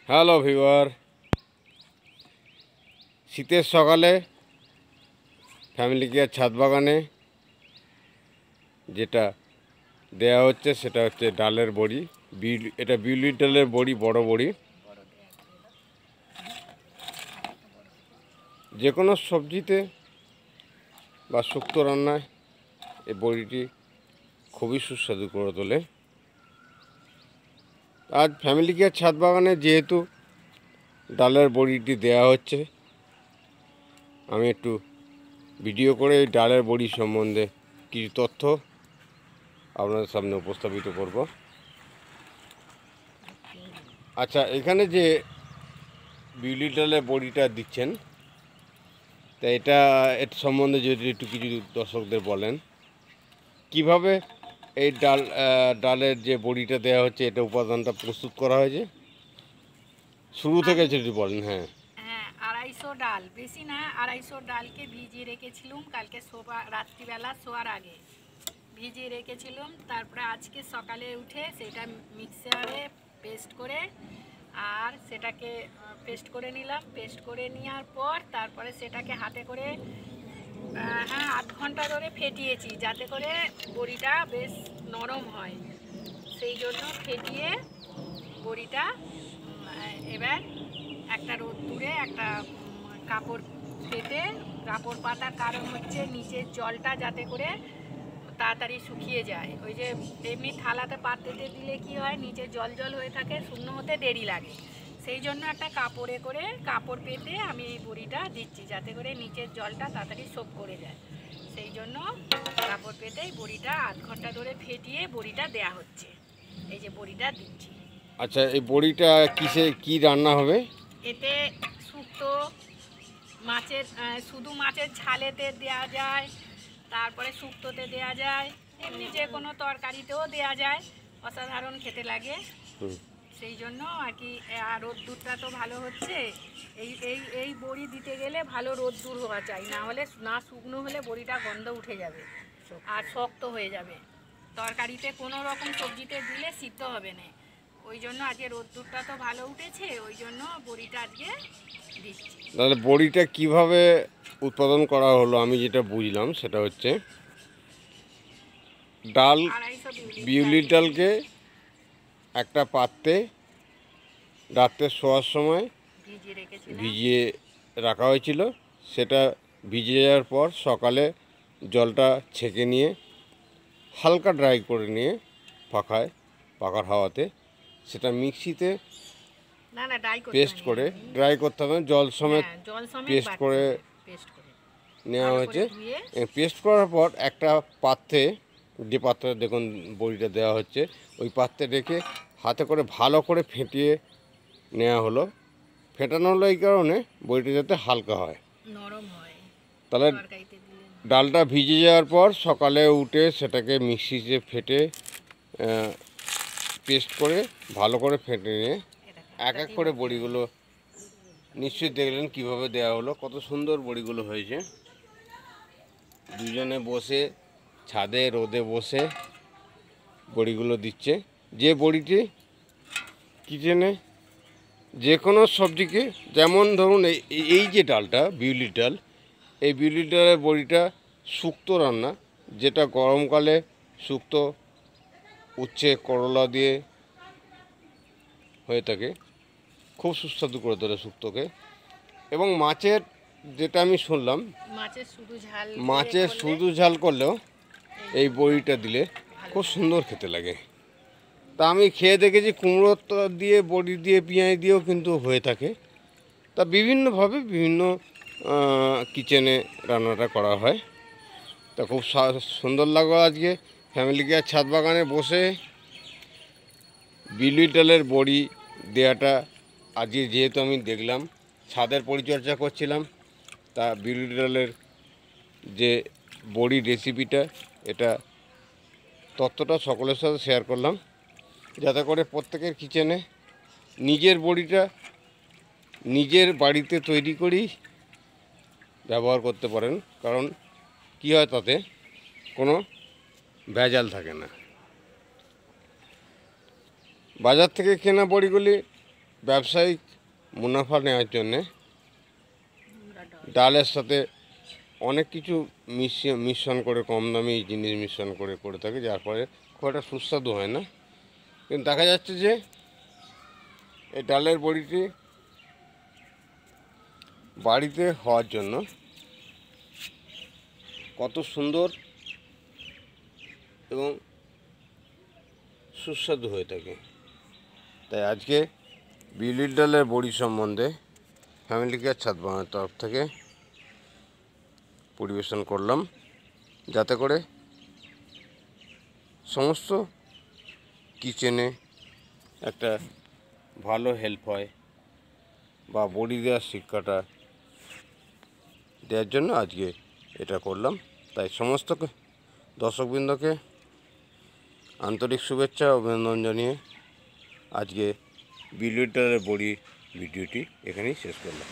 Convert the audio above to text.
Hello viewer, শীতের সকালে family care ছাদ বাগানে যেটা দেয়া হচ্ছে সেটা হচ্ছে ডালের বড়ি। এটা বিউলির ডালের বড়ি, বড় বড়ি। যে কোনো সবজিতে বা শুক্তো রান্নায় এই বড়িটি খুবই সুস্বাদু করে তোলে। আজ ফ্যামিলি কেয়ার ছাদ বাগানে যেহেতু ডালের বড়িটি দেয়া হচ্ছে, আমি একটু ভিডিও করে এই ডালের বড়ি সম্বন্ধে কিছু তথ্য আপনাদের সামনে উপস্থাপিত করব। আচ্ছা, এখানে যে বিউলি ডালের বড়িটা দিচ্ছেন, তা এর সম্বন্ধে যদি একটু কিছু দর্শকদের বলেন, কিভাবে এই ডালের যে বড়িটা দেওয়া হচ্ছে, এটা উপাদানটা প্রস্তুত করা হয়েছে শুরু থেকে যদি বলেন। হ্যাঁ, 250 ডাল, বেশি না, 250 ডালকে ভিজিয়ে রেখেছিলাম কালকে রাত্রিবেলা শোয়ার আগে ভিজিয়ে রেখেছিলাম। তারপরে আজকে সকালে উঠে সেটা মিক্সারে পেস্ট করে আর সেটাকে পেস্ট করে নিলাম। পেস্ট করে নেওয়ার পর তারপরে সেটাকে হাতে করে 8 ঘন্টা ধরে ফেটিয়েছি, যাতে করে বড়িটা বেশ নরম হয়। সেই জন্য ফেটিয়ে বড়িটা এবার একটা রোদ্দুরে একটা কাপড় পেতে, কাপড় পাতার কারণ হচ্ছে নিচের জলটা যাতে করে তাড়াতাড়ি শুকিয়ে যায়। ওই যে এমনি থালাতে পাত্রেতে দিলে কি হয়, নিচে জল জল হয়ে থাকে, শুকনো হতে দেরি লাগে। সেই জন্য একটা কাপড়ে করে কাপড় পেতে আমি এই বড়িটা দিচ্ছি, যাতে করে নিচের জলটা তাড়াতাড়ি সোক করে যায়। সেই জন্য কাপড় পেতে বড়িটা 8 ঘন্টা ধরে ফেটিয়ে বড়িটা দেয়া হচ্ছে। এই যে বড়িটা দিচ্ছি। আচ্ছা, এই বড়িটা কি রান্না হবে? এতে শুক্তো, মাছের শুধু মাছের ঝালেতে দেয়া যায়, তারপরে শুক্তোতে দেয়া যায়, এমনি যে কোনো তরকারিতেও দেয়া যায়, অসাধারণ খেতে লাগে। সেই জন্য আর কি। আর রোদ্দুরটা তো ভালো হচ্ছে, এই এই এই বড়ি দিতে গেলে ভালো রোদ্দুর হওয়া চাই, না হলে না শুকনো হলে বড়িটা গন্ধ উঠে যাবে আর শক্ত হয়ে যাবে। তরকারিতে কোনো রকম সবজিতে দিলে সিদ্ধ হবে না। ওই জন্য আজকে রোদ্দুরটা তো ভালো উঠেছে, ওই জন্য বড়িটা আজকে দিচ্ছি। তাহলে বড়িটা কিভাবে উৎপাদন করা হলো, আমি যেটা বুঝলাম সেটা হচ্ছে ডাল, 250 বিউলির ডালকে একটা পাত্রে রাত্রে শোয়ার সময় ভিজিয়ে রাখা হয়েছিল। সেটা ভিজে যাওয়ার পর সকালে জলটা ছেঁকে নিয়ে হালকা ড্রাই করে নিয়ে পাখার হাওয়াতে সেটা মিক্সিতে পেস্ট করে, ড্রাই করতে হবে, জল সমেত পেস্ট করে নেওয়া হয়েছে। পেস্ট করার পর একটা পাত্রে, যে পাত্রে দেখুন বড়িটা দেওয়া হচ্ছে, ওই পাত্রে রেখে হাতে করে ভালো করে ফেটিয়ে নেওয়া হলো। ফেটানো হলো এই কারণে বড়িটা যাতে হালকা হয়, নরম হয়। তাহলে ডালটা ভিজে যাওয়ার পর সকালে উঠে সেটাকে মিক্সিতে ফেটে পেস্ট করে ভালো করে ফেটে নিয়ে এক এক করে বড়িগুলো নিশ্চয়ই দেখলেন কিভাবে দেওয়া হলো, কত সুন্দর বড়িগুলো হয়েছে। দুজনে বসে ছাদে রোদে বসে বড়িগুলো দিচ্ছে। যে বড়িটি কিচেনে যে কোনো সবজিকে, যেমন ধরুন এই যে ডালটা বিউলির ডাল, এই বিউলির ডালের বড়িটা শুক্তো রান্না, যেটা গরমকালে শুক্তো উচ্ছে করলা দিয়ে হয়ে থাকে, খুব সুস্বাদু করে তোলে শুক্তোকে। এবং মাছের, যেটা আমি শুনলাম, মাছের শুধু ঝাল করলেও এই বড়িটা দিলে খুব সুন্দর খেতে লাগে। তা আমি খেয়ে দেখেছি কুমড়ো দিয়ে, বড়ি দিয়ে, পেঁয়াজ দিয়েও কিন্তু হয়ে থাকে। তা বিভিন্নভাবে বিভিন্ন কিচেনে রান্নাটা করা হয়। তা খুব সুন্দর লাগলো আজকে ফ্যামিলি কেয়ার ছাদ বাগানে বসে বিউলি ডালের বড়ি দেওয়াটা। আজকে যেহেতু আমি দেখলাম, ছাদের পরিচর্যা করছিলাম, তা বিউলি ডালের যে বড়ি রেসিপিটা, এটা তথ্যটা সকলের সাথে শেয়ার করলাম, যাতে করে প্রত্যেকের কিচেনে নিজের বড়িটা নিজের বাড়িতে তৈরি করেই ব্যবহার করতে পারেন। কারণ কী হয়, তাতে কোনো ভেজাল থাকে না। বাজার থেকে কেনা বড়িগুলি ব্যবসায়িক মুনাফা নেওয়ার জন্যে আমরা ডালের সাথে অনেক কিছু মিশ্রণ করে, কম দামি জিনিস মিশ্রণ করে থাকে, যার ফলে খুব একটা সুস্বাদু হয় না। কিন্তু দেখা যাচ্ছে যে এই ডালের বড়িটি বাড়িতে হওয়ার জন্য কত সুন্দর এবং সুস্বাদু হয়ে থাকে। তাই আজকে বিউলির ডালের বড়ি সম্বন্ধে ফ্যামিলি কেয়ার ছাদ বাগানের তরফ থেকে পরিবেশন করলাম, যাতে করে সমস্ত কিচেনে একটা ভালো হেল্প হয়, বা বড়ি দেওয়ার শিক্ষাটা দেওয়ার জন্য আজকে এটা করলাম। তাই সমস্ত দর্শকবৃন্দকে আন্তরিক শুভেচ্ছা ও অভিনন্দন জানিয়ে আজকে বিউলির ডালের বড়ি ভিডিওটি এখানেই শেষ করলাম।